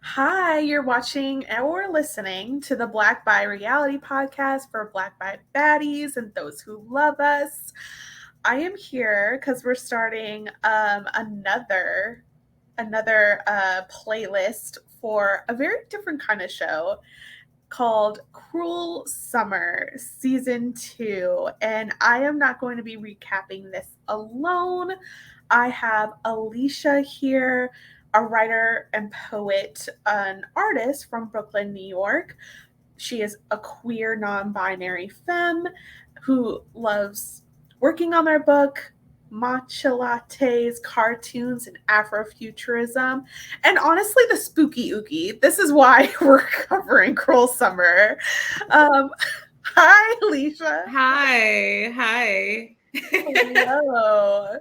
Hi, you're watching or listening to the Black Bi Reality Podcast for Black Bi Baddies and those who love us. I am here because we're starting another playlist for a very different kind of show called Cruel Summer Season 2. And I am not going to be recapping this alone. I have Alisha here, a writer and poet, an artist from Brooklyn, New York. She is a queer, non binary femme who loves working on their book, matcha lattes, cartoons, and Afrofuturism. And honestly, the spooky ookie. This is why we're covering Cruel Summer. Um, Hi, Alisha. Hi. Hello.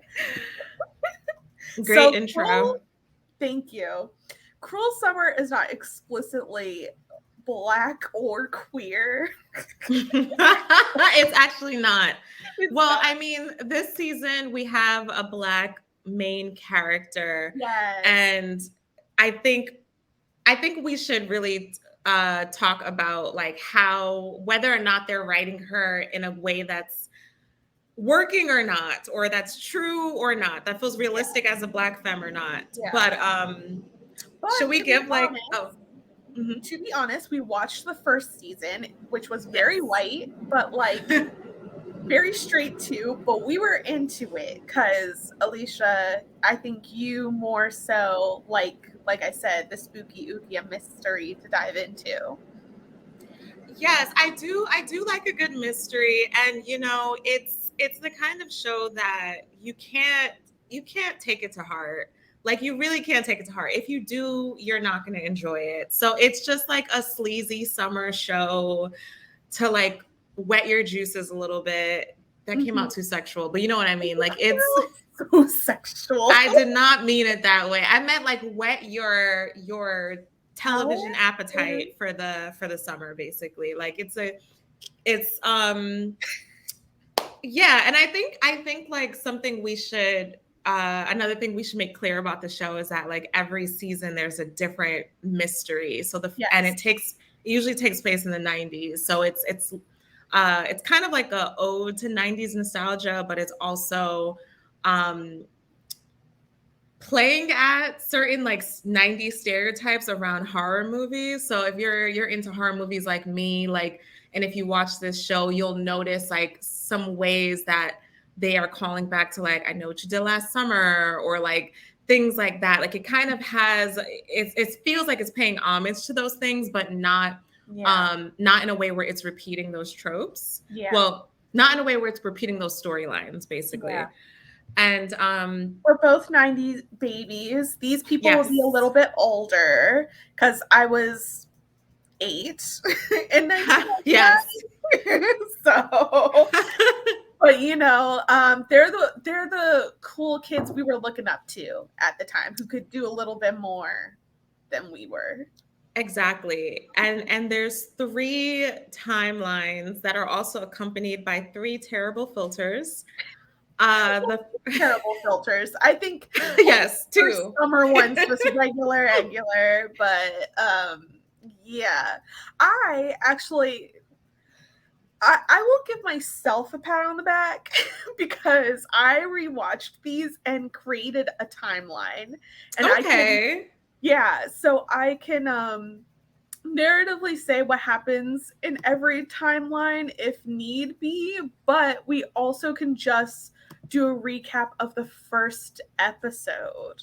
Great intro. Thank you. Cruel Summer is not explicitly Black or queer. It's actually not. Not. I mean, this season we have a Black main character. Yes. And I think we should really talk about like how whether or not they're writing her in a way that's working or not, or that's true or not, that feels realistic as a Black femme or not. Yeah. But should we give like To be honest, we watched the first season, which was very white, but like very straight too. But we were into it because Alisha, I think you more so like I said, the spooky ooky, a mystery to dive into. Yes, I do like a good mystery, and it's the kind of show that you can't take it to heart. Like, you really can't take it to heart. If you do, you're not going to enjoy it. So it's just like a sleazy summer show to like wet your juices a little bit. That came out too sexual, but you know what I mean? Like, it's so sexual. I did not mean it that way. I meant like wet your television appetite for the summer, basically. Like, it's yeah. And I think like something we should another thing we should make clear about the show is that like every season there's a different mystery. So and it usually takes place in the 90s. So it's kind of like a ode to 90s nostalgia, but it's also playing at certain like 90s stereotypes around horror movies. So if you're into horror movies like me, like, and if you watch this show, you'll notice like some ways that they are calling back to like, I Know What You Did Last Summer, or like things like that. Like, it kind of has, it feels like it's paying homage to those things, but not in a way where it's repeating those tropes. Yeah. Well, not in a way where it's repeating those storylines, basically. Yeah. And we're both 90s babies. These people will be a little bit older because I was 8 in 1999. Yes. So but they're the cool kids we were looking up to at the time, who could do a little bit more than we were. Exactly. And there's 3 timelines that are also accompanied by 3 terrible filters. The terrible filters. I think yes, 2. Summer one's just regular, but yeah. I will give myself a pat on the back because I rewatched these and created a timeline. And so I can narratively say what happens in every timeline if need be, but we also can just do a recap of the first episode.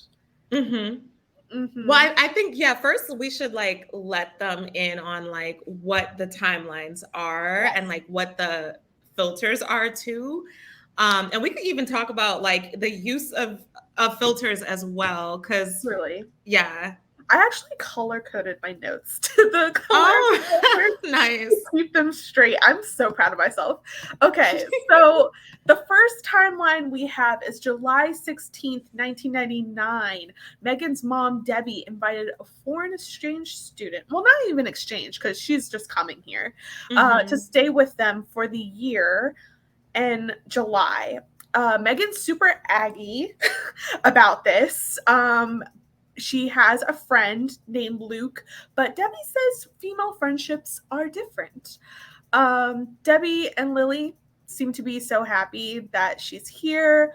Well, I think, first we should like let them in on like what the timelines are and like what the filters are too. And we could even talk about like the use of filters as well, because I actually color-coded my notes to the color. Nice. To keep them straight. I'm so proud of myself. Okay, so the first timeline we have is July 16th, 1999. Megan's mom, Debbie, invited a foreign exchange student, well, not even exchange, because she's just coming here, to stay with them for the year in July. Megan's super aggy about this. she has a friend named Luke, but Debbie says female friendships are different. Debbie and Lily seem to be so happy that she's here.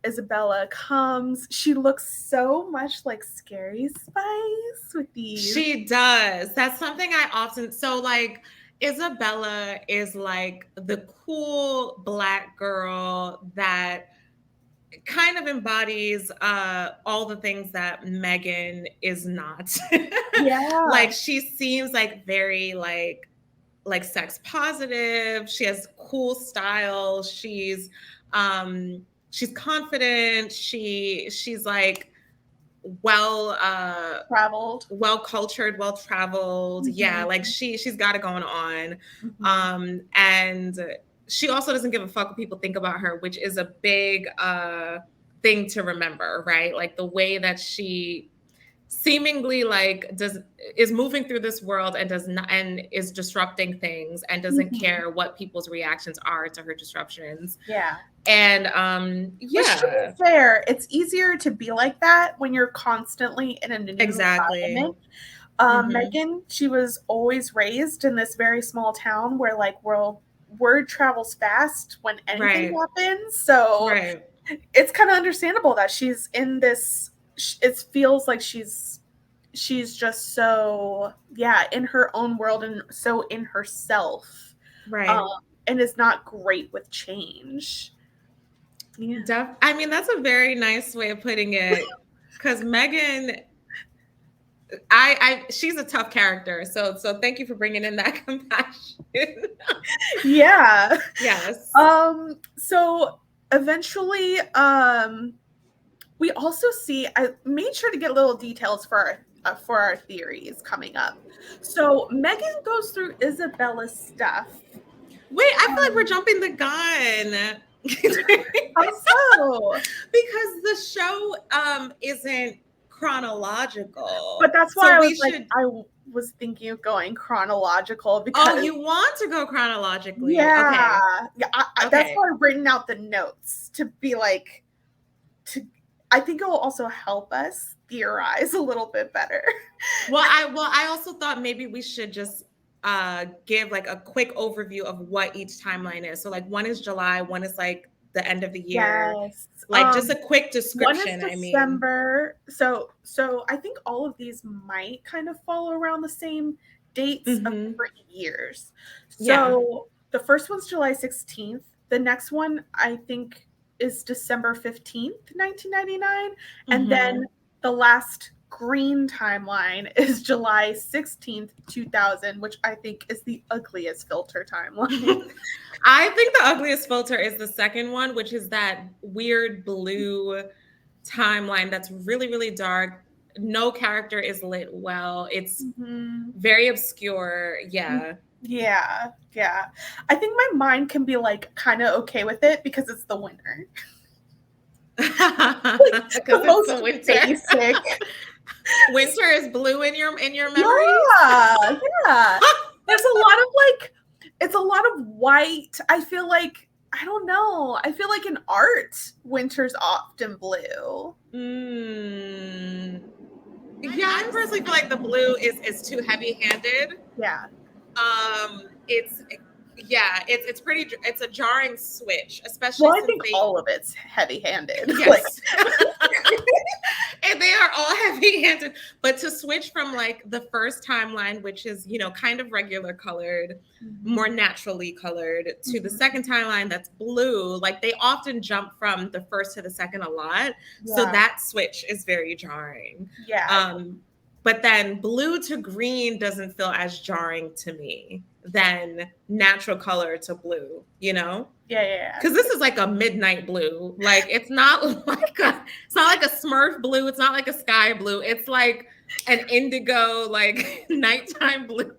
Isabella comes. She looks so much like Scary Spice with these. She does. That's something I often, so like Isabella is like the cool Black girl that kind of embodies all the things that Megan is not. Yeah. Like she seems like very like sex positive. She has cool style. She's confident. She's like Traveled. well cultured, well traveled. Yeah, like she's got it going on. And she also doesn't give a fuck what people think about her, which is a big thing to remember, right? Like the way that she seemingly like is moving through this world and does not, and is disrupting things and doesn't care what people's reactions are to her disruptions. Yeah. And Which, to be fair, it's easier to be like that when you're constantly in a new environment. Megan, she was always raised in this very small town where like word travels fast when anything happens. So it's kind of understandable that she's in this. It feels like she's just so in her own world and so in herself, and is not great with change. Yeah. I mean, that's a very nice way of putting it, because Megan, she's a tough character. So thank you for bringing in that compassion. Yeah. Yes. So eventually, we also see. I made sure to get little details for our theories coming up. So Megan goes through Isabella's stuff. Wait, I feel like we're jumping the gun. How so? Because the show isn't chronological. But that's why I was thinking of going chronological because you want to go chronologically. Yeah. Okay. Yeah. That's why I've written out the notes to be like I think it will also help us theorize a little bit better. Well, I also thought maybe we should just give like a quick overview of what each timeline is. So like one is July, one is like the end of the year. Yes. Like just a quick description. One is December. So I think all of these might kind of follow around the same dates of different years. So the first one's July 16th. The next one I think is December 15th, 1999. And then the last green timeline is July 16th, 2000, which I think is the ugliest filter timeline. I think the ugliest filter is the second one, which is that weird blue timeline that's really, really dark. No character is lit well. It's very obscure. Yeah. Yeah. I think my mind can be like kind of okay with it because it's the winter. The most the winter. Basic. Winter is blue in your memory. Yeah. There's a lot of it's a lot of white. I feel like I don't know. I feel like in art, winter's often blue. Yeah, I personally feel like the blue is too heavy-handed. Yeah. It's pretty. It's a jarring switch, especially. Well, I think all of it's heavy-handed. Yes, and they are all heavy-handed. But to switch from like the first timeline, which is kind of regular colored, more naturally colored, to the second timeline that's blue, like they often jump from the first to the second a lot. Yeah. So that switch is very jarring. Yeah. But then blue to green doesn't feel as jarring to me than natural color to blue, Yeah. Because this is like a midnight blue. Like it's not like a Smurf blue. It's not like a sky blue. It's like an indigo, like nighttime blue.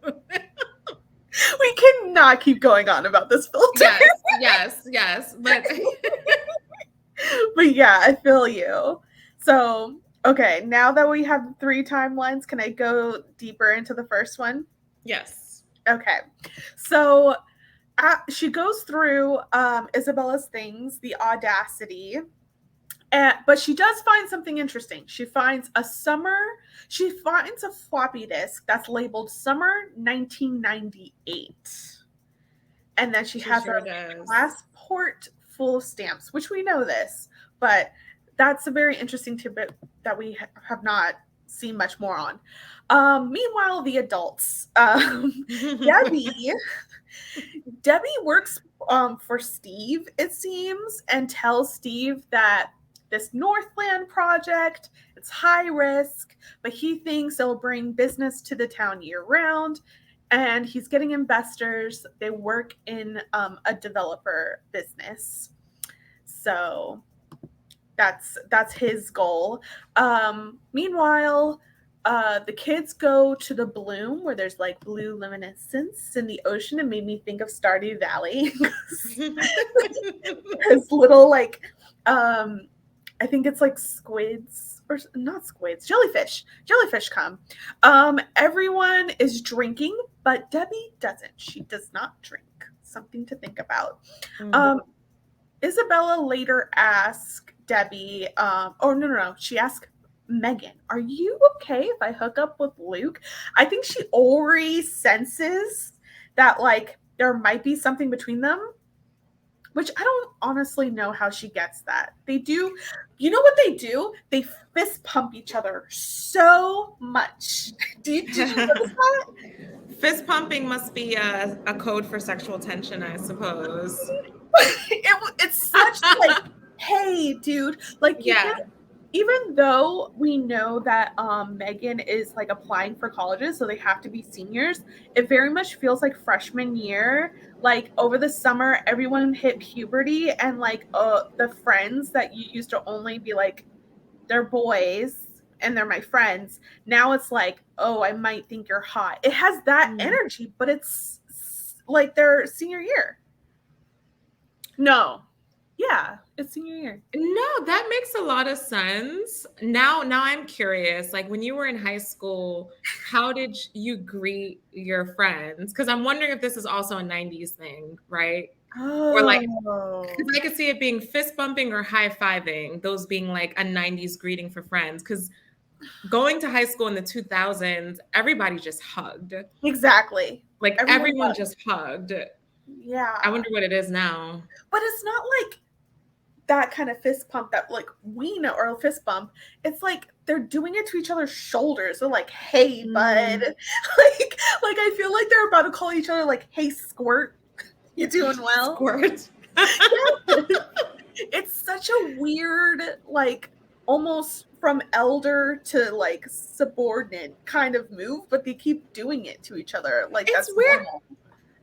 We cannot keep going on about this filter. Yes. But yeah, I feel you. So okay, now that we have 3 timelines, can I go deeper into the first one? Yes. Okay. So she goes through Isabella's things, the audacity, But she does find something interesting. She finds a floppy disk that's labeled summer 1998. And then she has sure a does. passport full of stamps, which we know this, but that's a very interesting tidbit that we have not seen much more on. Meanwhile, the adults, Debbie works for Steve, it seems, and tells Steve that this Northland project, it's high risk, but he thinks it'll bring business to the town year round. And he's getting investors. They work in a developer business. So that's his goal. Meanwhile, the kids go to the Bloom where there's like blue luminescence in the ocean. It made me think of Stardew Valley. There's little like I think it's like squids or not squids, jellyfish come. Everyone is drinking, but Debbie doesn't. She does not drink. Something to think about. Isabella later asked Debbie, she asked Megan, are you okay if I hook up with Luke? I think she already senses that like there might be something between them, which I don't honestly know how she gets that. They do, you know what they do? They fist pump each other so much. Did you notice that? Fist pumping must be a code for sexual tension, I suppose. It's such like, hey, dude, like you get, even though we know that Megan is like applying for colleges, so they have to be seniors, it very much feels like freshman year. Like over the summer, everyone hit puberty, and like the friends that you used to only be like, they're boys and they're my friends. Now it's like, oh, I might think you're hot. It has that energy, but it's like their senior year. No. Yeah, it's senior year. No, that makes a lot of sense. Now I'm curious. Like when you were in high school, how did you greet your friends? Because I'm wondering if this is also a 90s thing, right? Or like, because I could see it being fist bumping or high fiving, those being like a 90s greeting for friends. Because going to high school in the 2000s, everybody just hugged. Exactly. Like everyone just hugged. Yeah. I wonder what it is now. But it's not like that kind of fist pump that like we know, or a fist bump. It's like they're doing it to each other's shoulders. They're like, hey, bud. Like I feel like they're about to call each other like, hey, squirt. You doing well? Squirt. It's such a weird, like almost from elder to like subordinate kind of move, but they keep doing it to each other. Like it's that's weird. Normal.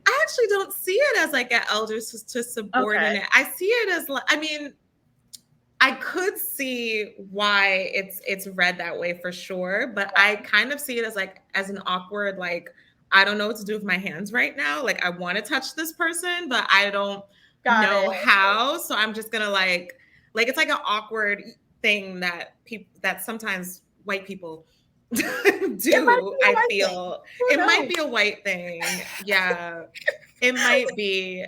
I actually don't see it as like an elder to subordinate. Okay. I see it as like, I mean, I could see why it's read that way for sure, but I kind of see it as like as an awkward, like I don't know what to do with my hands right now. Like I want to touch this person, but I don't know how. So I'm just gonna like it's like an awkward thing that people that sometimes white people do. I feel it might be a white thing. Yeah, it might be.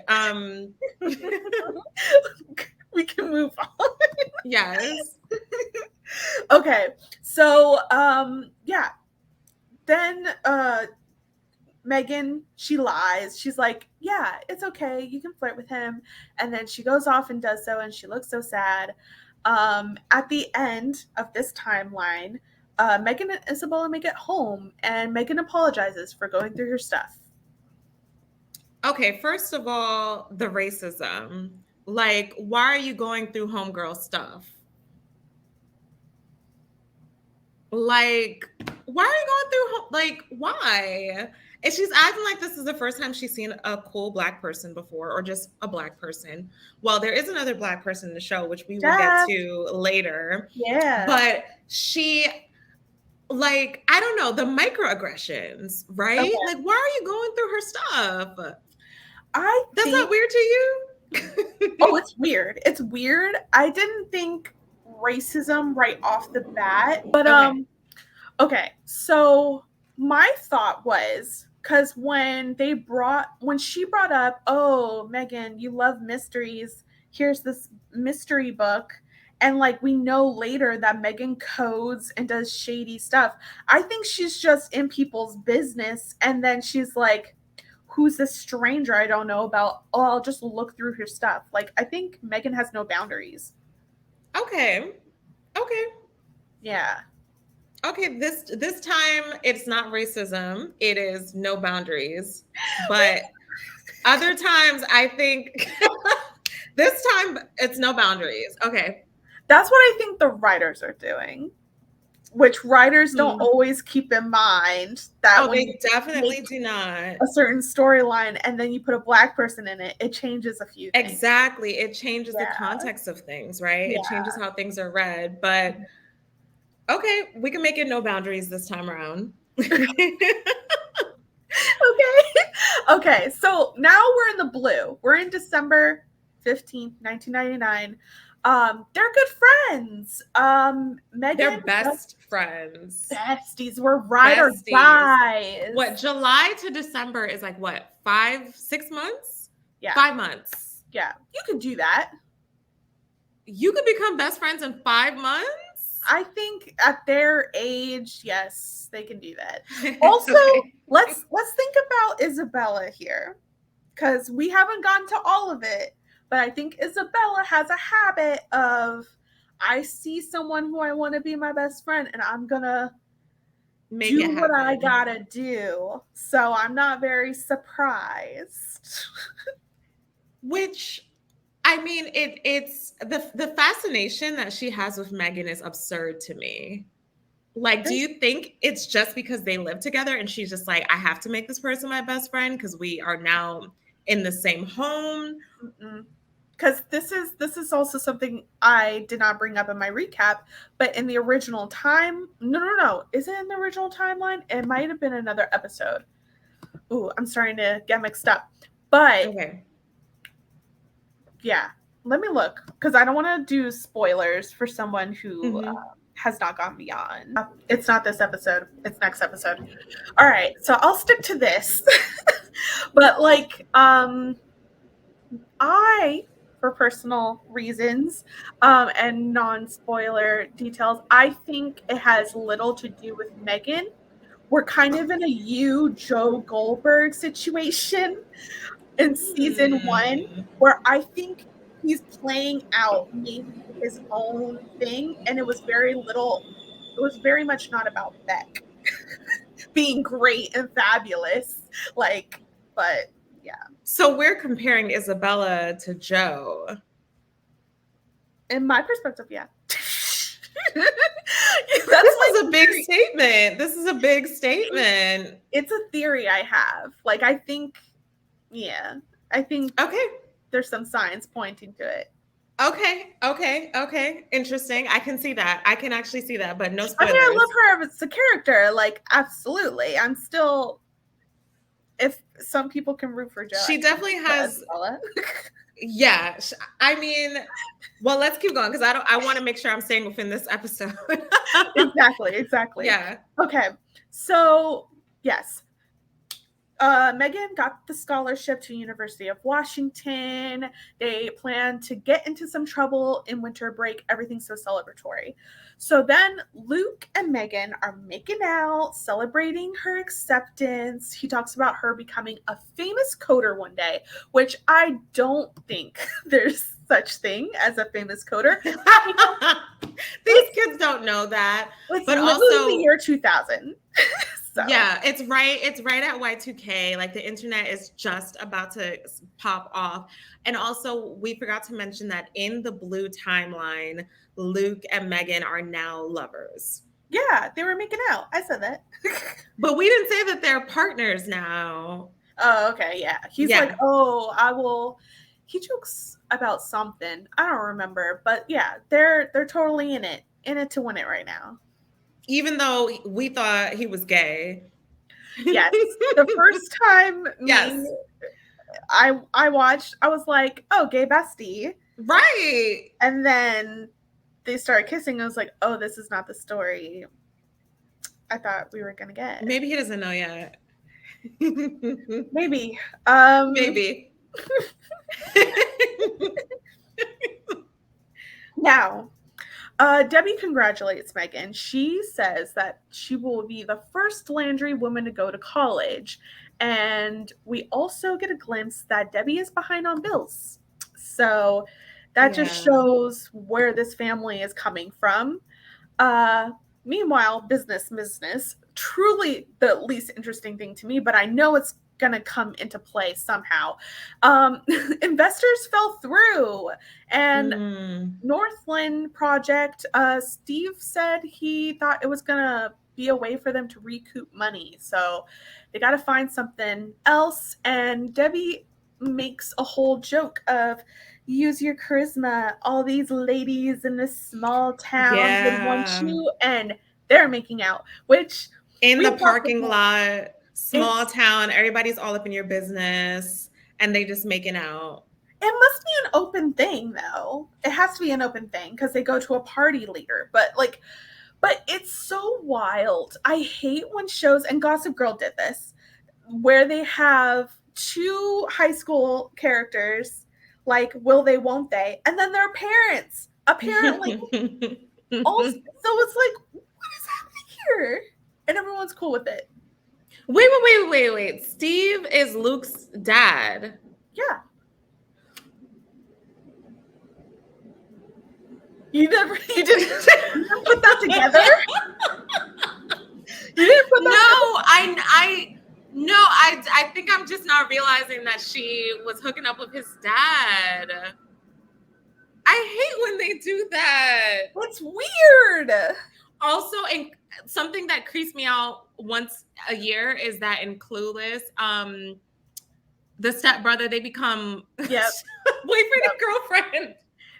We can move on. Yes. Okay. So yeah. Then Megan, she lies. She's like, yeah, it's okay. You can flirt with him. And then she goes off and does so, and she looks so sad. At the end of this timeline, Megan and Isabella make it home, and Megan apologizes for going through her stuff. Okay, first of all, the racism. Like, why are you going through homegirl stuff? Like, why are you going through, like, why? And she's acting like this is the first time she's seen a cool Black person before, or just a Black person. Well, there is another Black person in the show, which we will get to later. Yeah. But she, like, I don't know, the microaggressions, right? Okay. Like, why are you going through her stuff? That's not weird to you? Oh, it's weird. It's weird. I didn't think racism right off the bat, but okay. So my thought was, because when she brought up, oh, Megan, you love mysteries, here's this mystery book, And like we know later that Megan codes and does shady stuff. I think she's just in people's business, and then she's like, who's this stranger I don't know about? Oh, I'll just look through her stuff. Like, I think Megan has no boundaries. Okay. Yeah. Okay, this time it's not racism, it is no boundaries. But other times I think this time it's no boundaries. Okay. That's what I think the writers are doing, which writers don't always keep in mind that when they definitely do not. A certain storyline and then you put a Black person in it, it changes a few things. Exactly. It changes the context of things, right? Yeah. It changes how things are read. But okay, we can make it no boundaries this time around. Okay, so now we're in the blue. We're in December 15th, 1999. They're good friends. Megan, they're best friends. Besties. We're ride or dies. What, July to December is like what, 5-6 months? Yeah. 5 months. Yeah, you could do that. You could become best friends in 5 months? I think at their age, yes, they can do that. Also, let's think about Isabella here, because we haven't gotten to all of it, but I think Isabella has a habit of, I see someone who I want to be my best friend, and I'm gonna do what I gotta do. So I'm not very surprised. Which, I mean, it's the fascination that she has with Megan is absurd to me. Like, do you think it's just because they live together and she's just like, I have to make this person my best friend because we are now in the same home? Because this is also something I did not bring up in my recap, but in the original time, no, is it in the original timeline? It might have been another episode. Ooh, I'm starting to get mixed up. But okay. Yeah, let me look, because I don't want to do spoilers for someone who has not gone beyond. It's not this episode. It's next episode. All right, so I'll stick to this. But like, I, for personal reasons and non-spoiler details, I think it has little to do with Megan. We're kind of in a Joe Goldberg situation in season 1, where I think he's playing out maybe his own thing, and it was very much not about Beck being great and fabulous, like, but yeah. So we're comparing Isabella to Joe. In my perspective, yeah. This is a big statement. This is a big statement. It's a theory I have. Like, I think okay, there's some signs pointing to it. Okay. Interesting. I can see that. I can actually see that, but no spoilers. I mean, I love her as a character. Like, absolutely. I'm still, if some people can root for Joe. She definitely has. Yeah. I mean, well, let's keep going, because I want to make sure I'm staying within this episode. Exactly. Yeah. Okay. So, yes. Megan got the scholarship to University of Washington. They plan to get into some trouble in winter break. Everything's so celebratory. So then Luke and Megan are making out, celebrating her acceptance. He talks about her becoming a famous coder one day, which I don't think there's such thing as a famous coder. These kids don't know that. But also the year 2000. So. Yeah, it's right at Y2K. Like, the internet is just about to pop off. And also, we forgot to mention that in the blue timeline, Luke and Megan are now lovers. Yeah, they were making out. I said that. But we didn't say that they're partners now. Oh, okay, yeah. He's like, oh, I will. He jokes about something. I don't remember, but yeah, they're totally in it to win it right now. Even though we thought he was gay. Yes. The first time I watched, I was like, oh, gay bestie. Right. And then they started kissing. I was like, oh, this is not the story I thought we were going to get. Maybe he doesn't know yet. Maybe. Maybe. Now, Debbie congratulates Megan. She says that she will be the first Landry woman to go to college. And we also get a glimpse that Debbie is behind on bills. So that just shows where this family is coming from. Meanwhile, business, truly the least interesting thing to me, but I know it's going to come into play somehow. Investors fell through, and Northland project, Steve said he thought it was going to be a way for them to recoup money. So they got to find something else. And Debbie makes a whole joke of, use your charisma. All these ladies in this small town would want you, and they're making out, which in the parking lot, small town, everybody's all up in your business, and they just making out. It must be an open thing, though. It has to be an open thing because they go to a party later. But it's so wild. I hate when shows, and Gossip Girl did this, where they have two high school characters, like will they, won't they, and then their parents apparently also. So it's like, what is happening here? And everyone's cool with it. Wait. Steve is Luke's dad. Yeah. You didn't put that together? You didn't put that No, I think I'm just not realizing that she was hooking up with his dad. I hate when they do that. It's weird. Also, and something that creeps me out once a year is that in Clueless, the stepbrother, they become boyfriend and girlfriend.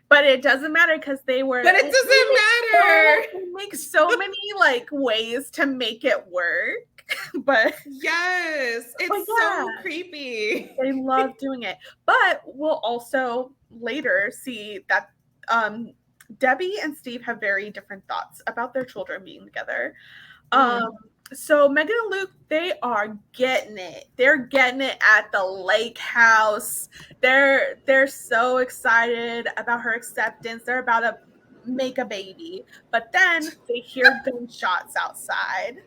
But it doesn't matter because they were. But it doesn't matter. They make so many like ways to make it work. But yes, it's so creepy. They love doing it. But we'll also later see that Debbie and Steve have very different thoughts about their children being together. So Megan and Luke, they are getting it. They're getting it at the lake house. They're so excited about her acceptance. They're about to make a baby. But then they hear gunshots outside.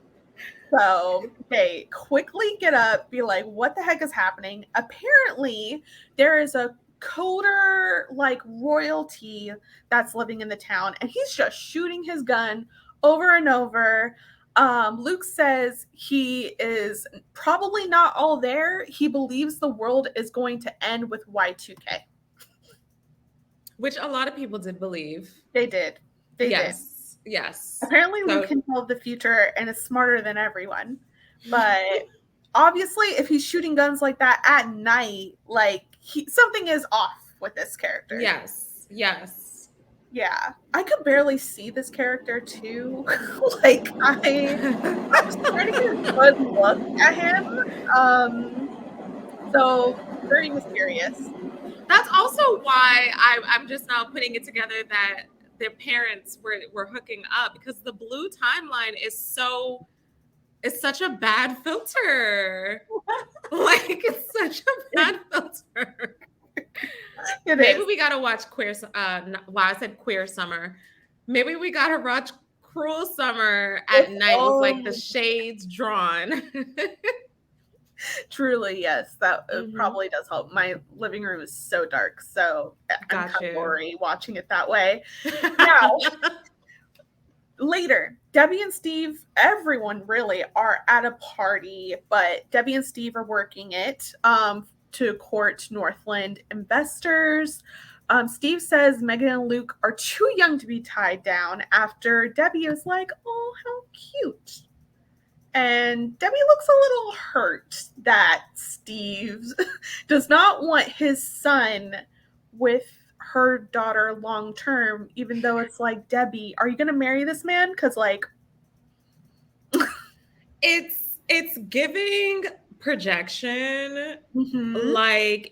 So they quickly get up, be like, what the heck is happening? Apparently, there is a coder like royalty that's living in the town, and he's just shooting his gun over and over. Luke says he is probably not all there. He believes the world is going to end with Y2K. Which a lot of people did believe. They did. They did. Yes. Apparently Luke can tell the future and is smarter than everyone. But obviously, if he's shooting guns like that at night, like something is off with this character. Yes. Yeah. I could barely see this character too. Like I'm starting to get a good look at him. So very mysterious. That's also why I'm just now putting it together that their parents were hooking up, because the blue timeline is such a bad filter. Like it's such a bad filter. Maybe we gotta watch Queer. I said Queer Summer. Maybe we gotta watch Cruel Summer at night with like the shades drawn. Truly, yes, that probably does help. My living room is so dark, so I'm kind of worried watching it that way. Now, later, Debbie and Steve, everyone really are at a party, but Debbie and Steve are working it to court Northland investors. Steve says Megan and Luke are too young to be tied down after Debbie is like, oh, how cute. And Debbie looks a little hurt that Steve does not want his son with her daughter long term, even though it's like, Debbie, are you going to marry this man? Because like, it's giving projection. Like,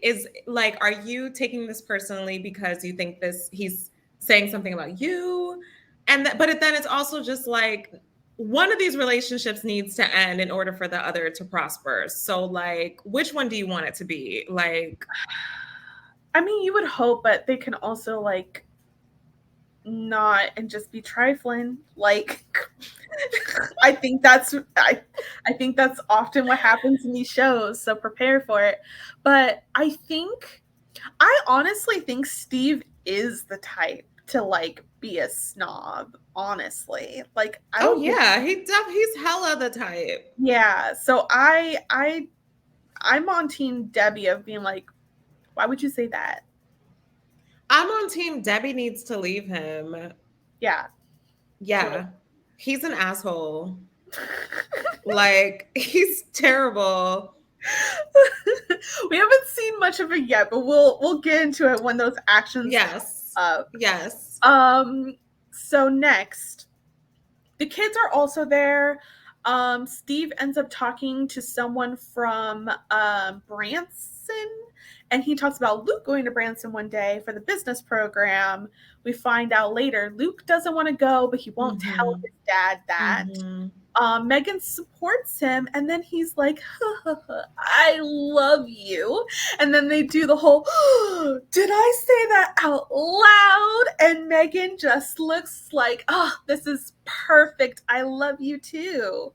are you taking this personally because you think he's saying something about you? But then it's also just like, one of these relationships needs to end in order for the other to prosper. So like, which one do you want it to be? Like, I mean, you would hope, but they can also like, not and just be trifling. Like I think that's often what happens in these shows, so prepare for it. But I honestly think Steve is the type to like be a snob, honestly. Like I Oh don't think yeah, he's hella the type. yeah. So I'm on team Debbie of being like, why would you say that? I'm on team Debbie needs to leave him. Yeah. Yeah. He's an asshole. Like, he's terrible. We haven't seen much of it yet, but we'll get into it when those actions Yes. come up. Yes. So next, the kids are also there. Steve ends up talking to someone from Branson, and he talks about Luke going to Branson one day for the business program. We find out later Luke doesn't want to go, but he won't tell his dad that. Megan supports him, and then he's like, I love you. And then they do the whole, did I say that out loud? And Megan just looks like, oh, this is perfect. I love you too.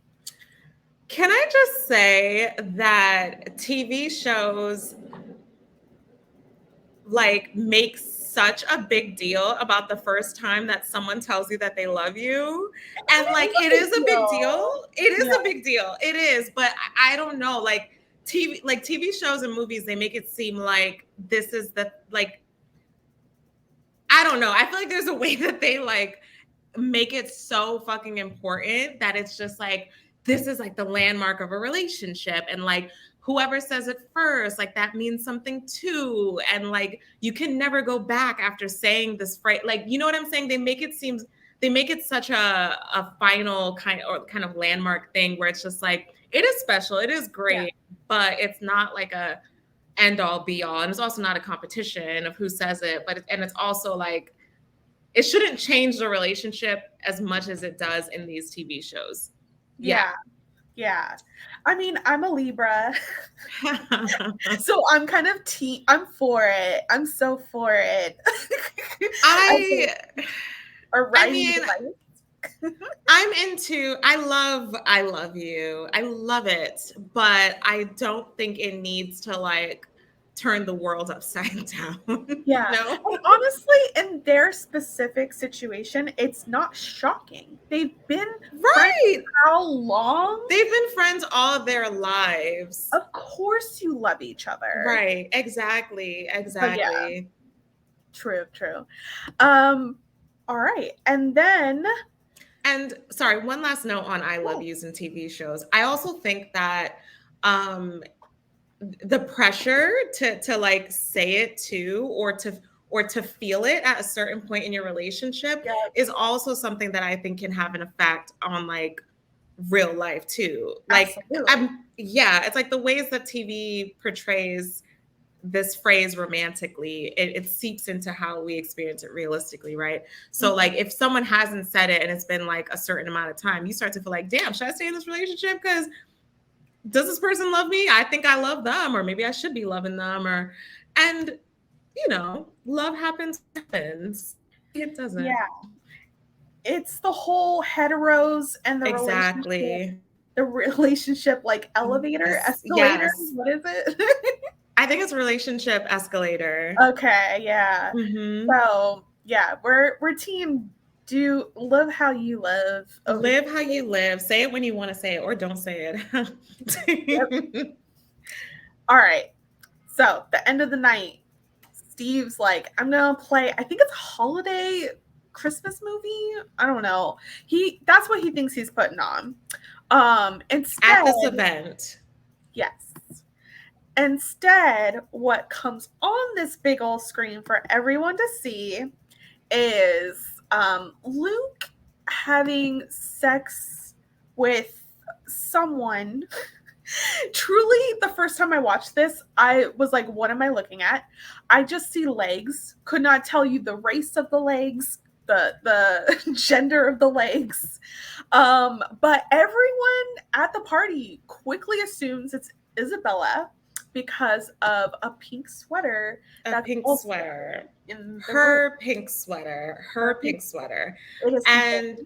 Can I just say that TV shows like make such a big deal about the first time that someone tells you that they love you, and like it is a big deal. It is a big deal. It is, but I don't know, like TV shows and movies, they make it seem like this is the like, I don't know. I feel like there's a way that they like make it so fucking important that it's just like this is like the landmark of a relationship, and like whoever says it first, like that means something too, and like you can never go back after saying this phrase. Like, you know what I'm saying? They make it such a final kind of landmark thing where it's just like it is special, it is great, but it's not like a end all be all, and it's also not a competition of who says it, but it's also like it shouldn't change the relationship as much as it does in these TV shows. Yeah. I mean, I'm a Libra. So I'm kind of I'm for it. I'm so for it. I mean, I love you. I love it, but I don't think it needs to like turn the world upside down. Yeah. No? And honestly, in their specific situation, it's not shocking. They've been friends how long? They've been friends all of their lives. Of course you love each other. Right. Exactly. Yeah. True. All right. And sorry, one last note on I love yous in TV shows. I also think that the pressure to like say it too, or to feel it at a certain point in your relationship is also something that I think can have an effect on like real life too. Like it's like the ways that TV portrays this phrase romantically, it seeps into how we experience it realistically, right? So like if someone hasn't said it and it's been like a certain amount of time, you start to feel like, damn, should I stay in this relationship? Because does this person love me? I think I love them, or maybe I should be loving them, and you know, love happens. It doesn't. Yeah. It's the whole heteros and the relationship like elevator, escalator. Yes. What is it? I think it's relationship escalator. Okay, yeah. So yeah, we're team do live how you live. Live how you live. Say it when you want to say it, or don't say it. All right. So the end of the night, Steve's like, I'm gonna play, I think it's a holiday Christmas movie. I don't know. That's what he thinks he's putting on. Instead, at this event. Yes. Instead, what comes on this big old screen for everyone to see is Luke having sex with someone. Truly, the first time I watched this, I was like, what am I looking at? I just see legs. Could not tell you the race of the legs, the gender of the legs. But everyone at the party quickly assumes it's Isabella. because of a pink sweater. A That's pink also sweater. in the room. Her pink sweater. Her pink sweater. It is And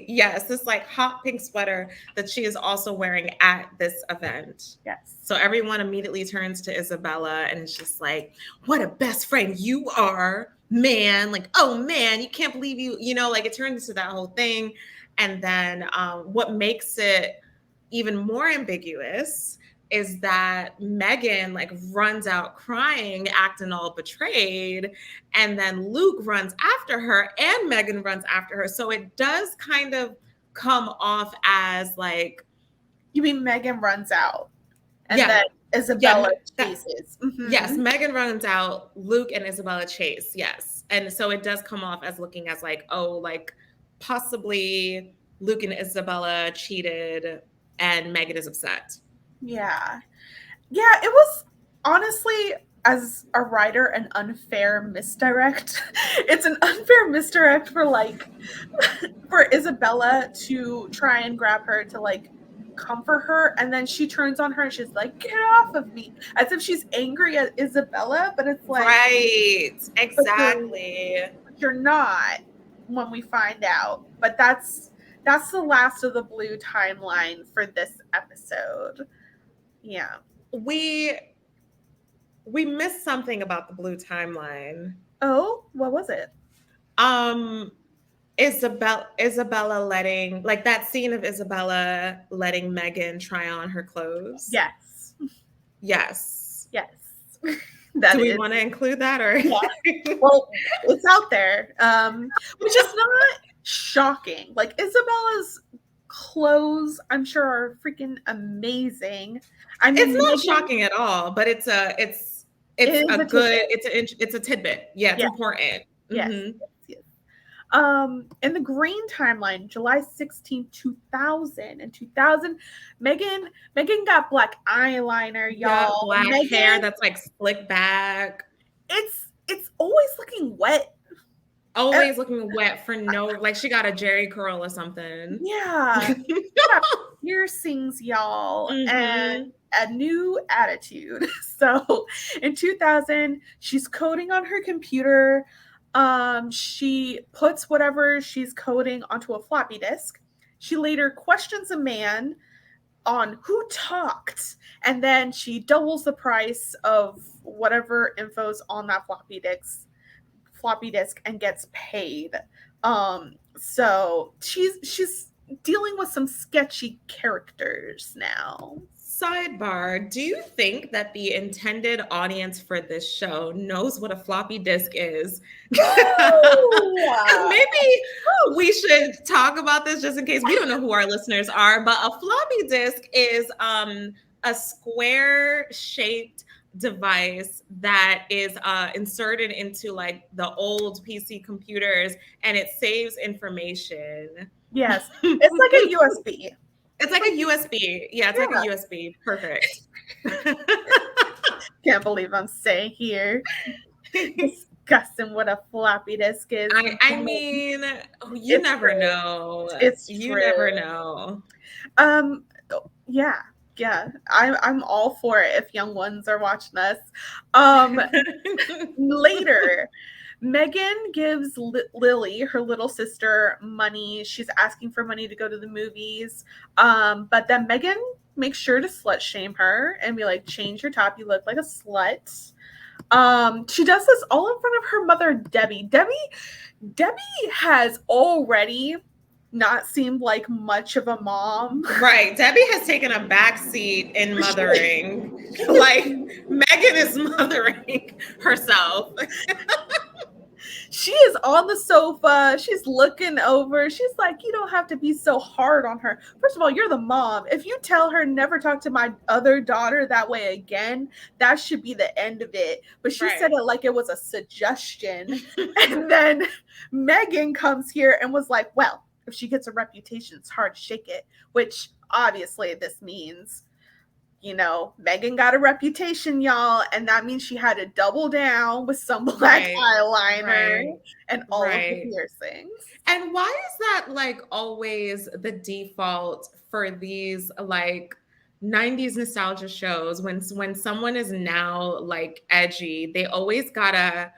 yes, this like hot pink sweater that she is also wearing at this event. yes. So everyone immediately turns to Isabella and is just like, what a best friend you are, man. Like, oh man, you can't believe you know, like it turns into that whole thing. And then what makes it even more ambiguous is that Megan like runs out crying, acting all betrayed, and then Luke runs after her and Megan runs after her. So it does kind of come off as like, You mean Megan runs out and yeah, then Isabella chases. yes, Megan runs out, Luke and Isabella chase, yes. And so it does come off as looking as like, oh, like possibly Luke and Isabella cheated and Megan is upset. Yeah. Yeah, it was honestly, as a writer, an unfair misdirect. It's an unfair misdirect for like for Isabella to try and grab her to like comfort her, and then she turns on her and she's like, get off of me, as if she's angry at Isabella, but it's like, right, exactly. but you're not, when we find out. But that's the last of the blue timeline for this episode. Yeah. We missed something about the blue timeline. Oh, what was it? Isabella letting, like that scene of Isabella letting Megan try on her clothes. Yes. Yes. Yes. Do we want to include that, or? Yeah. Well, it's out there, which is not shocking. Like Isabella's clothes, I'm sure, are freaking amazing. I mean, it's not shocking at all, but it's a tidbit. Yeah, it's important. Yes. Mm-hmm. Yes. In the green timeline, July 16, 2000. In 2000, Megan got black eyeliner, y'all. Black hair that's like slick back. It's always looking wet. Always looking wet for no, like she got a Jerry curl or something. Yeah. She got piercings, y'all, and a new attitude. So in 2000, she's coding on her computer. She puts whatever she's coding onto a floppy disk. She later questions a man on who talked, and then she doubles the price of whatever info's on that floppy disk and gets paid. So she's dealing with some sketchy characters now. Sidebar, do you think that the intended audience for this show knows what a floppy disk is? Maybe we should talk about this just in case. We don't know who our listeners are, but a floppy disk is a square-shaped device that is inserted into like the old PC computers, and it saves information. Yes, it's like a USB. It's like a USB. Yeah, it's like a USB. Perfect. Can't believe I'm saying here discussing what a floppy disk is. I mean, you never know. It's you true. Never know. Yeah. I'm all for it if young ones are watching us. Later, Megan gives Lily, her little sister, money. She's asking for money to go to the movies. But then Megan makes sure to slut shame her and be like, change your top. You look like a slut. She does this all in front of her mother, Debbie. Debbie has already not seemed like much of a mom. Right. Debbie has taken a backseat in mothering. Like Megan is mothering herself. She is on the sofa. She's looking over. She's like, you don't have to be so hard on her. First of all, you're the mom. If you tell her never talk to my other daughter that way again, that should be the end of it. But she said it like it was a suggestion. And then Megan comes here and was like, well, if she gets a reputation, it's hard to shake it, which obviously this means, you know, Megan got a reputation, y'all, and that means she had to double down with some black eyeliner and all of the piercings. And why is that like always the default for these like 90s nostalgia shows, when someone is now like edgy, they always gotta,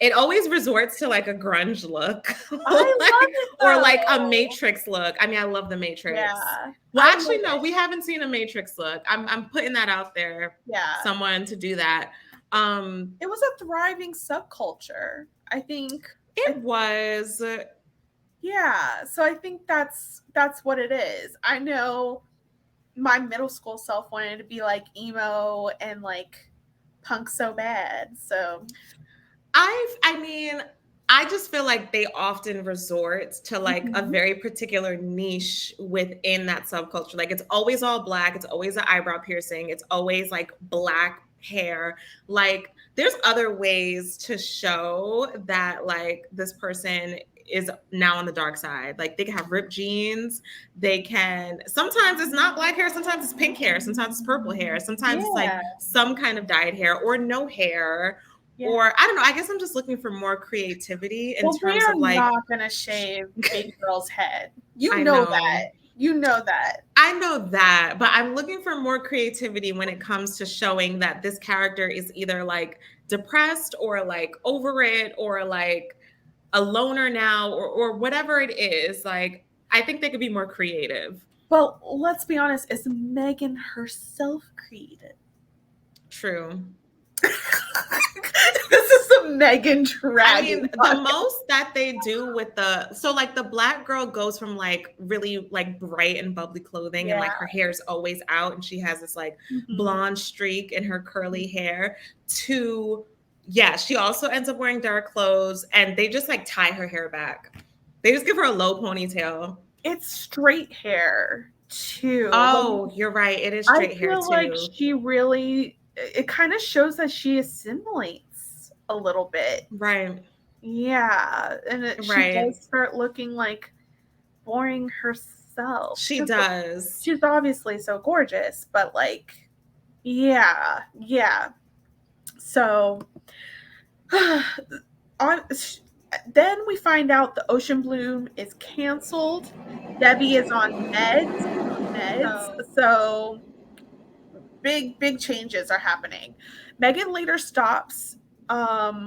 it always resorts to like a grunge look. I love Like, it or like a though. Matrix look. I mean, I love the Matrix. Yeah. Well, I actually, love no, it. we haven't seen a Matrix look. I'm putting that out there. Yeah. Someone to do that. It was a thriving subculture. I think It was. yeah. So I think that's what it is. I know my middle school self wanted to be like emo and like punk so bad. So I mean, I just feel like they often resort to like a Mhm. very particular niche within that subculture. Like it's always all black, it's always an eyebrow piercing, it's always like black hair. Like there's other ways to show that like this person is now on the dark side. Like they can have ripped jeans, they can, sometimes it's not black hair, sometimes it's pink hair, sometimes it's purple hair, sometimes it's like Yeah. some kind of dyed hair or no hair. Yeah. Or I don't know. I guess I'm just looking for more creativity in Well, we terms are of like. not gonna shave baby girl's head. You I know know. that. You know that. I know that, but I'm looking for more creativity when it comes to showing that this character is either like depressed or like over it or like a loner now or whatever it is. Like I think they could be more creative. Well, let's be honest, is Megan herself creative? True. This is some Megan I mean, dragging. the most that they do with the, so like the black girl goes from like really like bright and bubbly clothing and like her hair is always out and she has this like blonde streak in her curly hair to, yeah, she also ends up wearing dark clothes and they just like tie her hair back. They just give her a low ponytail. It's straight hair too. Oh, like, you're right. It is straight hair too. I feel like she really, it kind of shows that she assimilates a little bit. Right. Yeah. And she does start looking like boring herself. She does. She's obviously so gorgeous, but like, yeah. So, then we find out the Ocean Bloom is canceled. Debbie is on meds. So big changes are happening. Megan later stops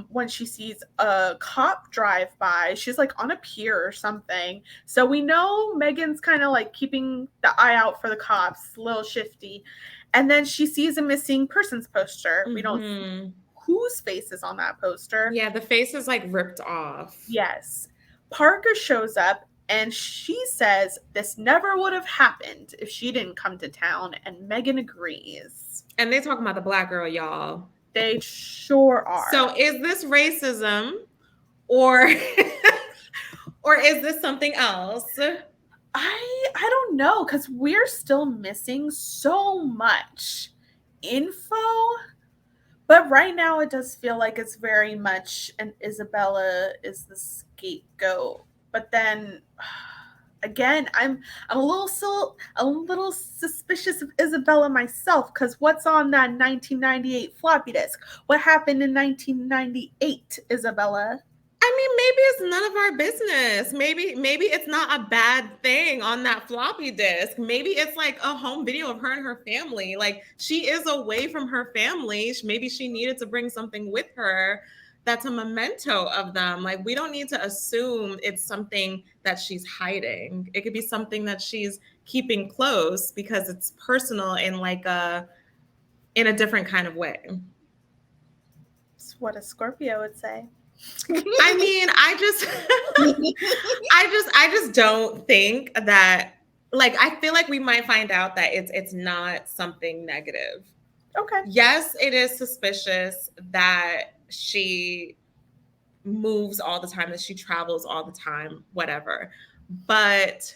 when she sees a cop drive by. She's like on a pier or something. So we know Megan's kind of like keeping the eye out for the cops, a little shifty. And then she sees a missing persons poster. We don't see whose face is on that poster. Yeah, the face is like ripped off. Yes. Parker shows up and she says this never would have happened if she didn't come to town, and Megan agrees. And they talking about the black girl, y'all. They sure are. So is this racism or or is this something else? I don't know, because we're still missing so much info. But right now it does feel like it's very much an Isabella is the scapegoat. But then again, I'm a little suspicious of Isabella myself, because what's on that 1998 floppy disk? What happened in 1998, Isabella? I mean, maybe it's none of our business. Maybe it's not a bad thing on that floppy disk. Maybe it's like a home video of her and her family. Like she is away from her family. Maybe she needed to bring something with her that's a memento of them. Like we don't need to assume it's something that she's hiding. It could be something that she's keeping close because it's personal in a different kind of way. It's what a Scorpio would say. I mean, I just don't think that, like, I feel like we might find out that it's not something negative. Okay. Yes, it is suspicious that she moves all the time, that she travels all the time, whatever. But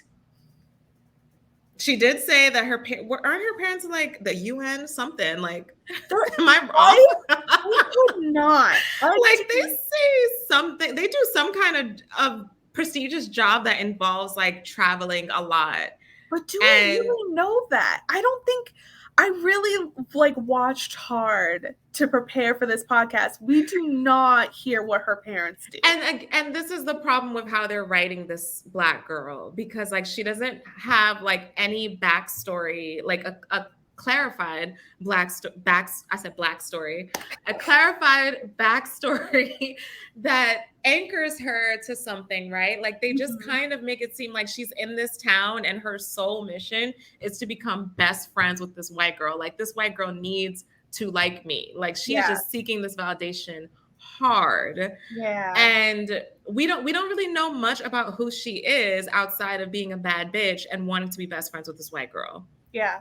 she did say that aren't her parents like the UN something? Like, am I wrong? I would not. Like they say something. They do some kind of prestigious job that involves like traveling a lot. But do we really know that? I don't think. I really like watched hard to prepare for this podcast. We do not hear what her parents do. And this is the problem with how they're writing this black girl, because like she doesn't have like any backstory, like clarified a clarified backstory that anchors her to something, right? Like they just kind of make it seem like she's in this town and her sole mission is to become best friends with this white girl. Like this white girl needs to like me. Like she's just seeking this validation hard. Yeah. And we don't really know much about who she is outside of being a bad bitch and wanting to be best friends with this white girl. Yeah.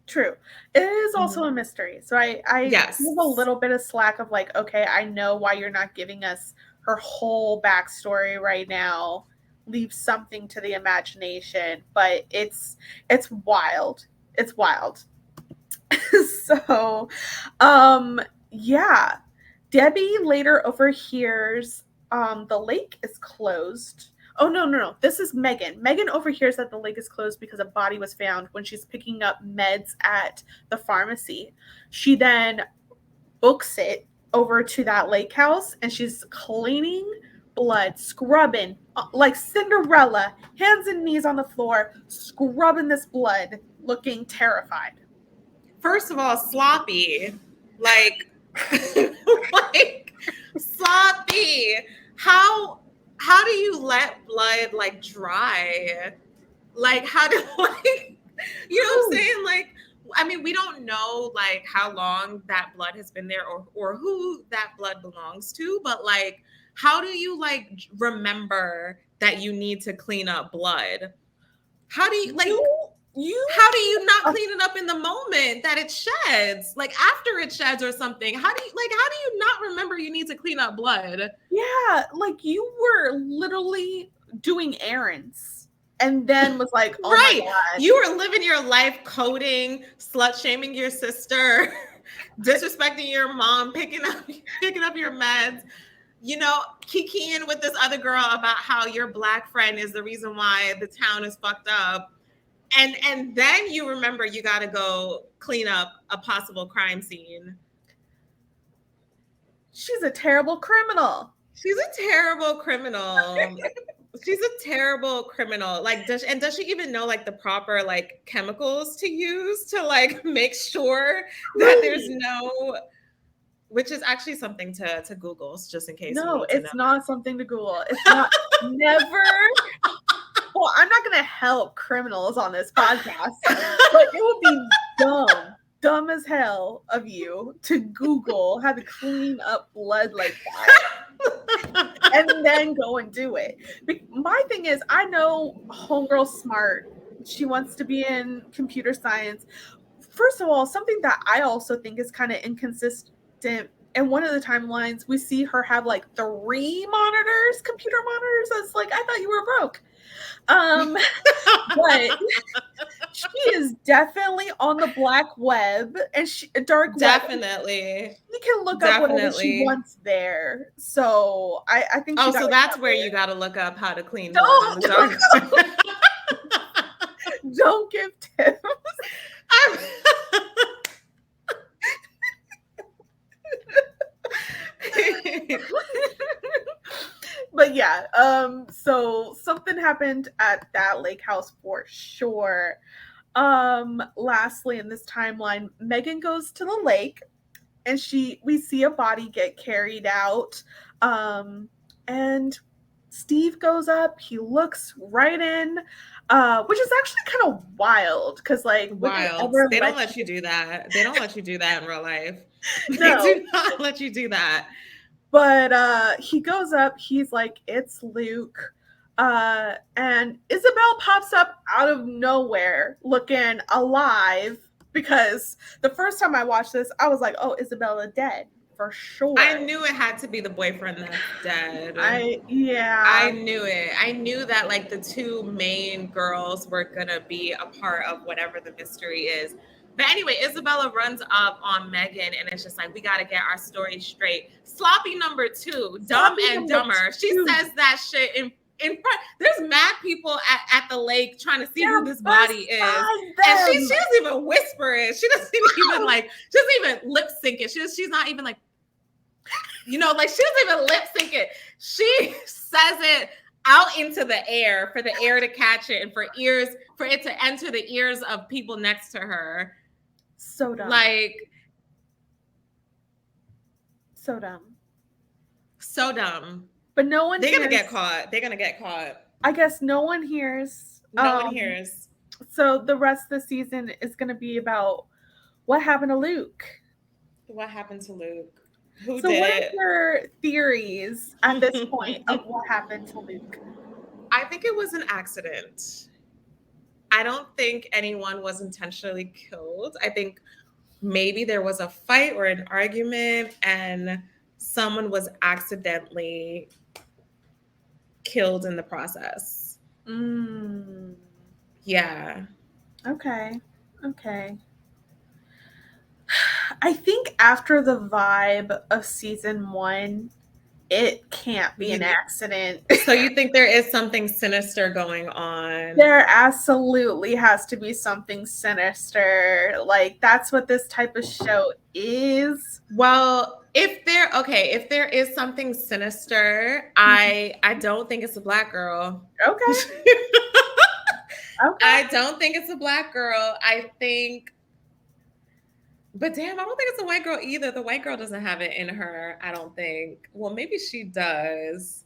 True. It is also a mystery. So I give a little bit of slack of like, okay, I know why you're not giving us her whole backstory right now. Leave something to the imagination, but it's wild. It's wild. So, yeah. Debbie later overhears the lake is closed. Oh, no. This is Megan. Megan overhears that the lake is closed because a body was found when she's picking up meds at the pharmacy. She then books it over to that lake house, and she's cleaning blood, scrubbing, like Cinderella, hands and knees on the floor, scrubbing this blood, looking terrified. First of all, sloppy. Like, like sloppy. How do you let blood like dry? Like how do like you know what I'm saying? Like I mean, we don't know like how long that blood has been there or who that blood belongs to, but like how do you like remember that you need to clean up blood? How do you like how do you not clean it up in the moment that it sheds? Like after it sheds or something, how do you not remember you need to clean up blood? Yeah, like you were literally doing errands and then was like, oh my God. You were living your life coding, slut shaming your sister, disrespecting your mom, picking up your meds, you know, kikiing with this other girl about how your black friend is the reason why the town is fucked up. And then you remember you got to go clean up a possible crime scene. She's a terrible criminal. She's a terrible criminal. She's a terrible criminal. Like, does she even know like the proper like chemicals to use to like make sure that there's no, which is actually something to Google just in case. No, it's not something to Google. It's not never. Well, I'm not going to help criminals on this podcast, but it would be dumb as hell of you to Google how to clean up blood like that and then go and do it. My thing is, I know homegirl's smart. She wants to be in computer science. First of all, something that I also think is kind of inconsistent. And one of the timelines, we see her have like 3 monitors, computer monitors. I was like, I thought you were broke. But she is definitely on the black web and dark web. Definitely. You can look up whatever she wants there. So I think. Oh, so that's where you got to look up how to clean. Don't give tips. But yeah, so something happened at that lake house for sure. Lastly, in this timeline, Megan goes to the lake and we see a body get carried out. And Steve goes up, he looks right in, which is actually kind of wild because like wild. They don't let you do that. They don't let you do that in real life. No. They do not let you do that. But he goes up, he's like, it's Luke. And Isabel pops up out of nowhere looking alive because the first time I watched this, I was like, oh, Isabella dead for sure. I knew it had to be the boyfriend that's dead. I knew it. I knew that like the 2 main girls were gonna be a part of whatever the mystery is. But anyway, Isabella runs up on Megan and it's just like, we got to get our story straight. Sloppy number 2, dumb and dumber. She says that shit in front. There's mad people at the lake trying to see who this body is. And she doesn't even whisper it. She doesn't even lip sync it. She's not even like, you know, like she doesn't even lip sync it. She says it out into the air for the air to catch it and for it to enter the ears of people next to her. So dumb. Like, so dumb. So dumb. But no one They're hears. Gonna get caught. They're gonna get caught. I guess no one hears. No one hears. So the rest of the season is going to be about what happened to Luke. What happened to Luke? Who so did what it? are your theories at this point of what happened to Luke? I think it was an accident. I don't think anyone was intentionally killed. I think maybe there was a fight or an argument and someone was accidentally killed in the process. Yeah. Okay. I think after the vibe of season 1, it can't be an accident. So you think there is something sinister going on? There absolutely has to be something sinister. Like, that's what this type of show is. Well, if there is something sinister, I don't think it's a Black girl. Okay. I don't think it's a Black girl. But damn, I don't think it's a white girl either. The white girl doesn't have it in her, I don't think. Well, maybe she does.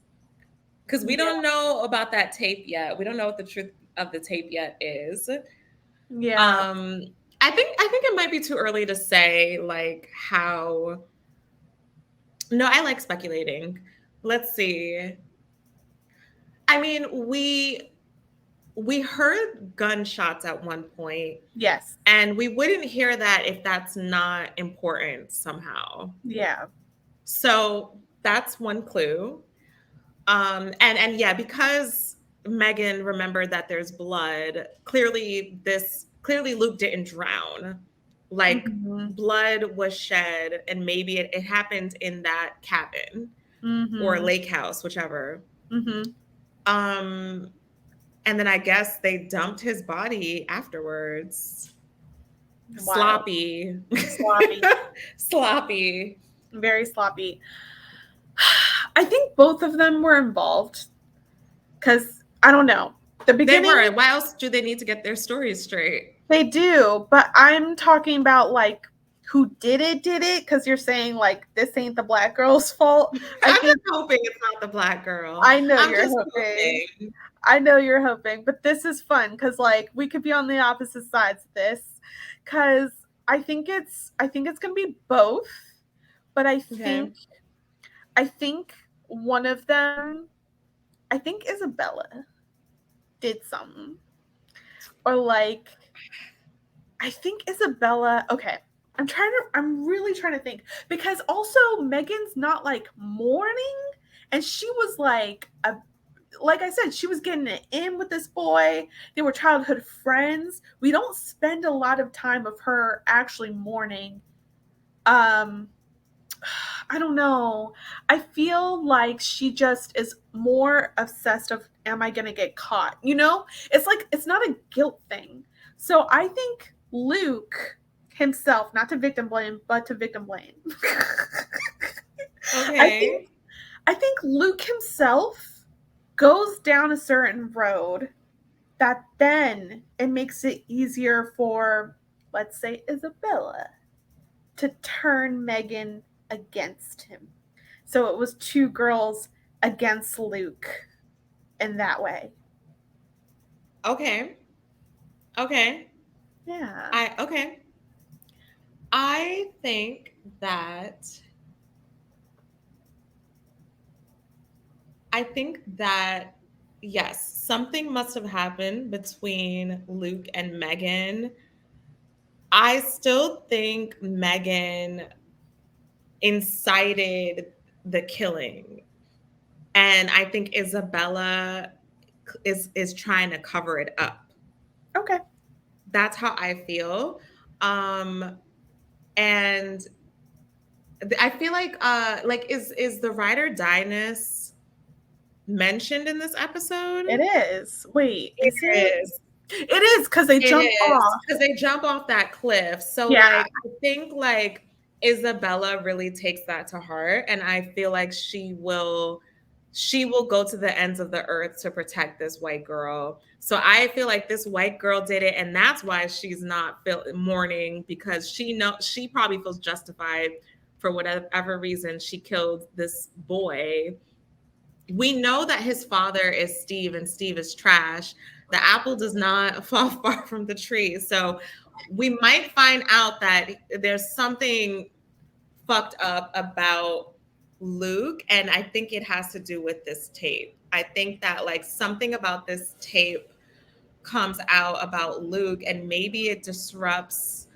Because we don't know about that tape yet. We don't know what the truth of the tape yet is. Yeah. I think it might be too early to say like how. No, I like speculating. Let's see. I mean, we heard gunshots at one point. Yes. And we wouldn't hear that if that's not important somehow. Yeah. So that's one clue. And yeah, because Megan remembered that there's blood, clearly Luke didn't drown. Like blood was shed and maybe it happened in that cabin or lake house, whichever. And then I guess they dumped his body afterwards. Wow. Sloppy. Sloppy. Very sloppy. I think both of them were involved. Because, I don't know. The beginning. They were. Why else do they need to get their stories straight? They do. But I'm talking about, like, who did it, because you're saying, like, this ain't the Black girl's fault. I'm just hoping it's not the Black girl. I know you're hoping. I know you're hoping, but this is fun because like we could be on the opposite sides of this because I think it's gonna be both, but I think one of them, I think Isabella did something, or like I think Isabella. Okay, I'm really trying to think because also Megan's not like mourning, and she was like like I said, she was getting it in with this boy. They were childhood friends. We don't spend a lot of time of her actually mourning. I don't know. I feel like she just is more obsessed of, am I going to get caught? You know, it's like, it's not a guilt thing. So I think Luke himself, not to victim blame, but to victim blame. Okay. I think Luke himself goes down a certain road that then it makes it easier for, let's say, Isabella to turn Megan against him. So it was two girls against Luke in that way. Okay. Yeah. I think that, yes, something must have happened between Luke and Megan. I still think Megan incited the killing. And I think Isabella is trying to cover it up. Okay. That's how I feel. And I feel like is the ride or die-ness mentioned in this episode? It is. Wait, it is. It is because they jump off. Because they jump off that cliff. So like I think like Isabella really takes that to heart, and I feel like she will she will go to the ends of the earth to protect this white girl. So I feel like this white girl did it, and that's why she's not mourning, because she probably feels justified for whatever reason she killed this boy. We know that his father is Steve, and Steve is trash. The apple does not fall far from the tree. So we might find out that there's something fucked up about Luke, and I think it has to do with this tape. I think that like something about this tape comes out about Luke, and maybe it disrupts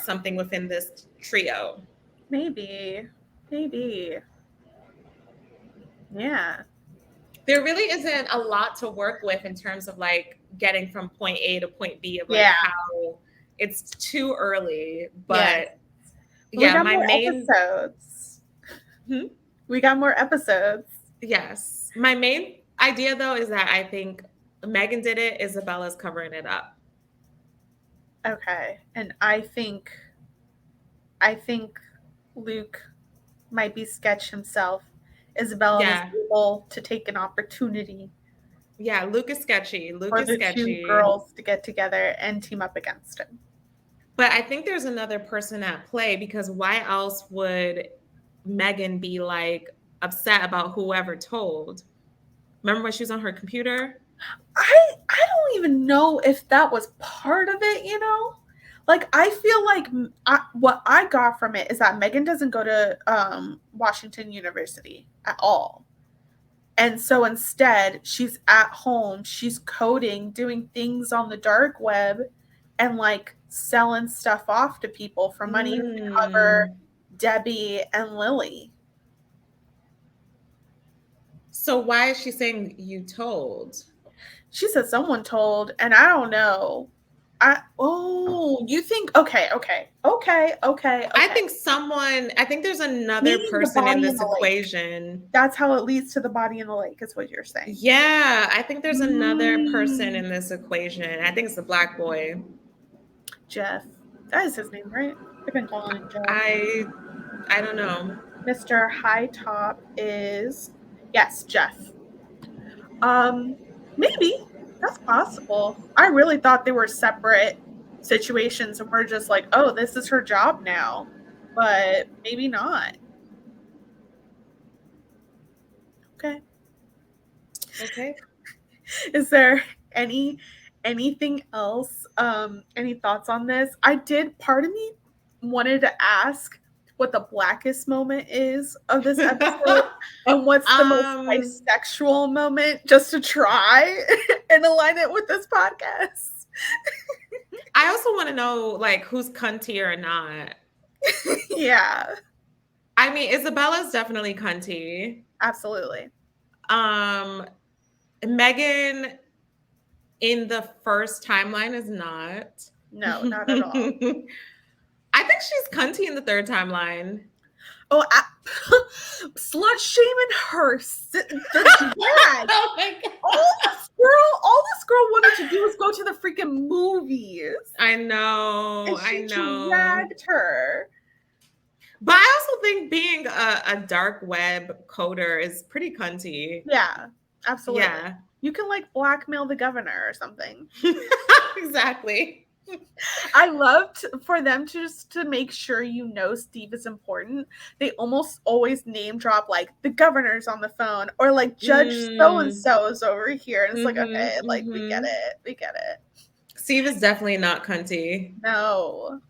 something within this trio. Maybe. Yeah. There really isn't a lot to work with in terms of like getting from point A to point B of like how it's too early. But yeah, my main episodes. We got more episodes. Yes. My main idea though is that I think Megan did it, Isabella's covering it up. Okay. And I think Luke might be sketch himself. Isabella was able to take an opportunity. Yeah, Luke is sketchy. For the two girls to get together and team up against him. But I think there's another person at play, because why else would Megan be like upset about whoever told? Remember when she was on her computer? I don't even know if that was part of it, you know? Like, I feel like what I got from it is that Megan doesn't go to Washington University at all. And so instead, she's at home, she's coding, doing things on the dark web, and like selling stuff off to people for money to cover Debbie and Lily. So why is she saying you told? She said someone told, and I don't know. You think okay. I think there's another person in this equation. That's how it leads to the body in the lake, is what you're saying. Yeah, I think there's another person in this equation. I think it's the black boy. Jeff. That is his name, right? I've been calling him Jeff. I don't know. Mr. High Top is, yes, Jeff. Maybe. That's possible. I really thought they were separate situations and we're just like, oh, this is her job now. But maybe not. Okay. Is there anything else? Any thoughts on this? Part of me wanted to ask what the blackest moment is of this episode and what's the most bisexual moment, just to try and align it with this podcast. I also want to know like who's cunty or not. Yeah. I mean, Isabella's definitely cunty. Absolutely. Megan in the first timeline is not. No, not at all. I think she's cunty in the third timeline. Oh, slut shaming her. Oh my God. All this girl wanted to do was go to the freaking movies. I know. And she dragged her. But I also think being a dark web coder is pretty cunty. Yeah, absolutely. Yeah. You can like blackmail the governor or something. Exactly. I loved for them to make sure you know Steve is important. They almost always name drop like the governor's on the phone or like Judge so-and-so is over here. And it's like, okay, like we get it. Steve is definitely not cunty. No.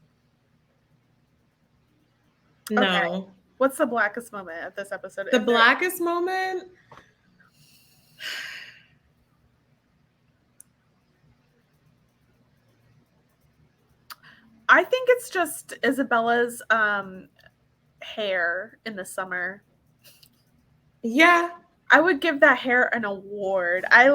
Okay. What's the blackest moment of this episode? The blackest moment? I think it's just Isabella's hair in the summer. Yeah. I would give that hair an award. I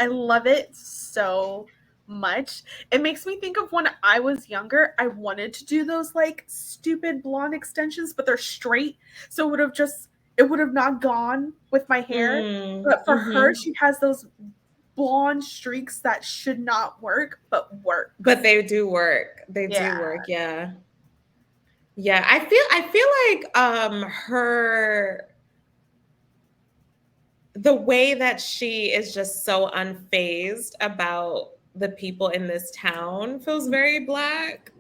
love it so much. It makes me think of when I was younger. I wanted to do those like stupid blonde extensions, but they're straight. So it would have not gone with my hair. But for her, she has those blonde streaks that should not work, but work. But they do work. They do work. Yeah. Yeah. I feel like her the way that she is just so unfazed about the people in this town feels very Black.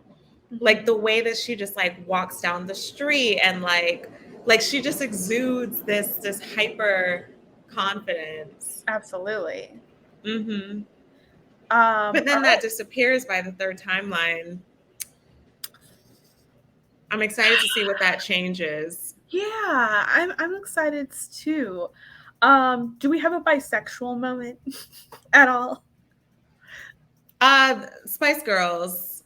Like the way that she just like walks down the street and like she just exudes this hyper confidence. Absolutely. Mm-hmm. But All then that right. disappears by the third timeline. I'm excited to see what that changes. Yeah, I'm excited too. Do we have a bisexual moment at all? Spice Girls.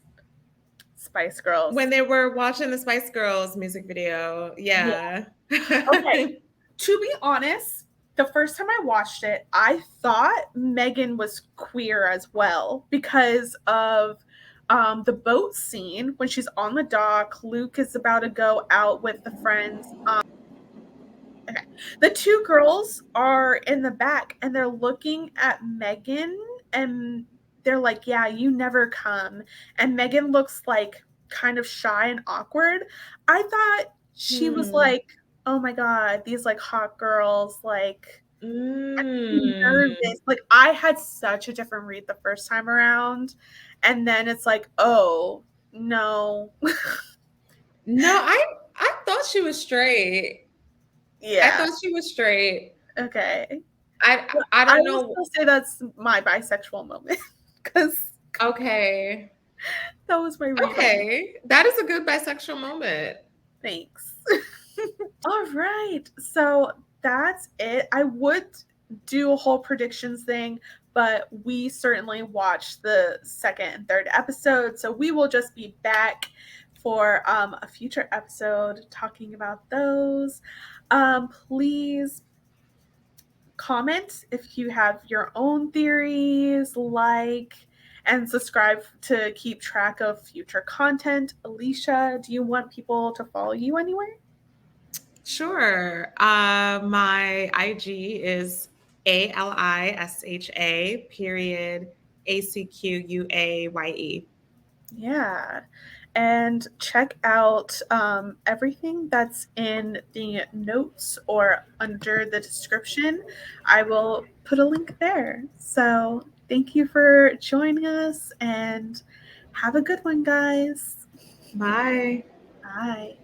Spice Girls. When they were watching the Spice Girls music video. Yeah. Yeah. Okay. To be honest, the first time I watched it, I thought Megan was queer as well because of the boat scene when she's on the dock. Luke is about to go out with the friends. Okay. The two girls are in the back and they're looking at Megan and they're like, "Yeah, you never come." And Megan looks like kind of shy and awkward. I thought she was Hmm. like, "Oh my God, these like hot girls, like I'm Mm. nervous." Like I had such a different read the first time around. And then it's like, "Oh, no." No, I thought she was straight. I Yeah. thought she was straight. Okay. I I don't will know. still say that's my bisexual moment because Okay. that was my read on it. Okay. That is a good bisexual moment. Thanks. All right. So that's it. I would do a whole predictions thing, but we certainly watched the second and third episode. So we will just be back for a future episode talking about those. Please comment if you have your own theories, like, and subscribe to keep track of future content. Alisha, do you want people to follow you anywhere? Sure. My IG is ALISHA period ACQUAYE. Yeah. And check out everything that's in the notes or under the description. I will put a link there. So thank you for joining us and have a good one, guys. Bye. Bye.